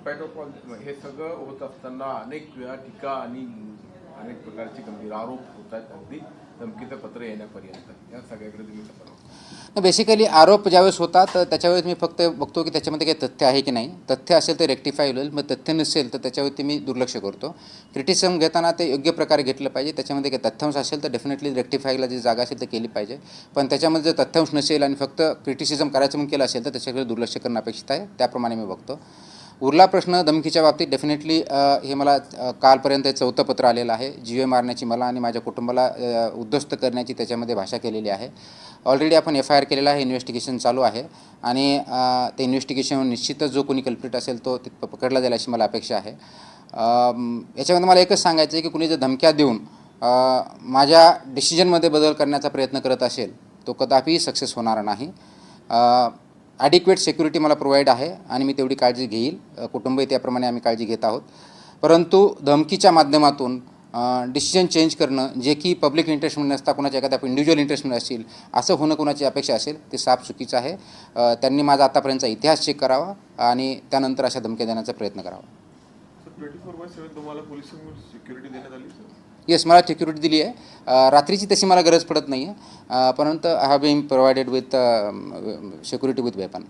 Spite of all हे सगळं होत असताना अनेक वेळा टीका आणि अनेक प्रकारचे गंभीर आरोप होत आहेत, अगदी धमकीचं पत्र येण्यापर्यंत. या सगळ्याकडे तुम्ही कसं पाहता? बेसिकली आरोप ज्यावेळेस होतात तर त्याच्यावेळेस मी फक्त बघतो की त्याच्यामध्ये काही तथ्य आहे की नाही. तथ्य असेल तर रेक्टिफाय होईल, मग तथ्य नसेल तर त्याच्यावरती मी दुर्लक्ष करतो. क्रिटिसिझम घेताना ते योग्य प्रकारे घेतलं पाहिजे. त्याच्यामध्ये काही तथ्यांश असेल तर डेफिनेटली रेक्टिफायला जी जागा असेल तर केली पाहिजे. पण त्याच्यामध्ये जर तथ्यांश नसेल आणि फक्त क्रिटिसिझम करायचं म्हणून केलं असेल तर त्याच्याकडे दुर्लक्ष करणं अपेक्षित आहे. त्याप्रमाणे मी बघतो. उरला प्रश्न धमकीच्या बाबतीत, डेफिनेटली हे मला कालपर्यंत 4थं पत्र आलेलं आहे. जीवे मारण्याची मला आणि माझ्या कुटुंबाला उद्ध्वस्त करण्याची त्याच्यामध्ये भाषा केलेली आहे. ऑलरेडी आपण FIR केलेला आहे, इन्व्हेस्टिगेशन चालू आहे आणि ते इन्व्हेस्टिगेशन निश्चितच जो कोणी कल्प्रिट असेल तो पकडला जाईल अशी मला अपेक्षा आहे. याच्यामध्ये मला एकच सांगायचं आहे की कुणी जर धमक्या देऊन माझ्या डिसिजनमध्ये बदल करण्याचा प्रयत्न करत असेल तो कदापि सक्सेस होणार नाही. ॲडिक्वेट सिक्युरिटी मला प्रोव्हाइड आहे आणि मी तेवढी काळजी घेईल. कुटुंबही त्याप्रमाणे आम्ही काळजी घेत आहोत. परंतु धमकीच्या माध्यमातून डिसिजन चेंज करणं, जे की पब्लिक इंटरेस्टमध्ये नसता कोणाच्या एखाद्या इंडिव्हिज्युअल इंटरेस्टमध्ये असेल, असं होणं कोणाची अपेक्षा असेल ते साफ चुकीचं आहे. त्यांनी माझा आतापर्यंतचा इतिहास चेक करावा आणि त्यानंतर अशा धमक्या देण्याचा प्रयत्न करावा. 24/7 तुम्हाला पोलिसांकडून सिक्युरिटी देण्यात आली सर? येस, मला सिक्युरिटी दिली आहे. रात्रीची तशी मला गरज पडत नाही आहे, परंतु I have been provided with security with weapon.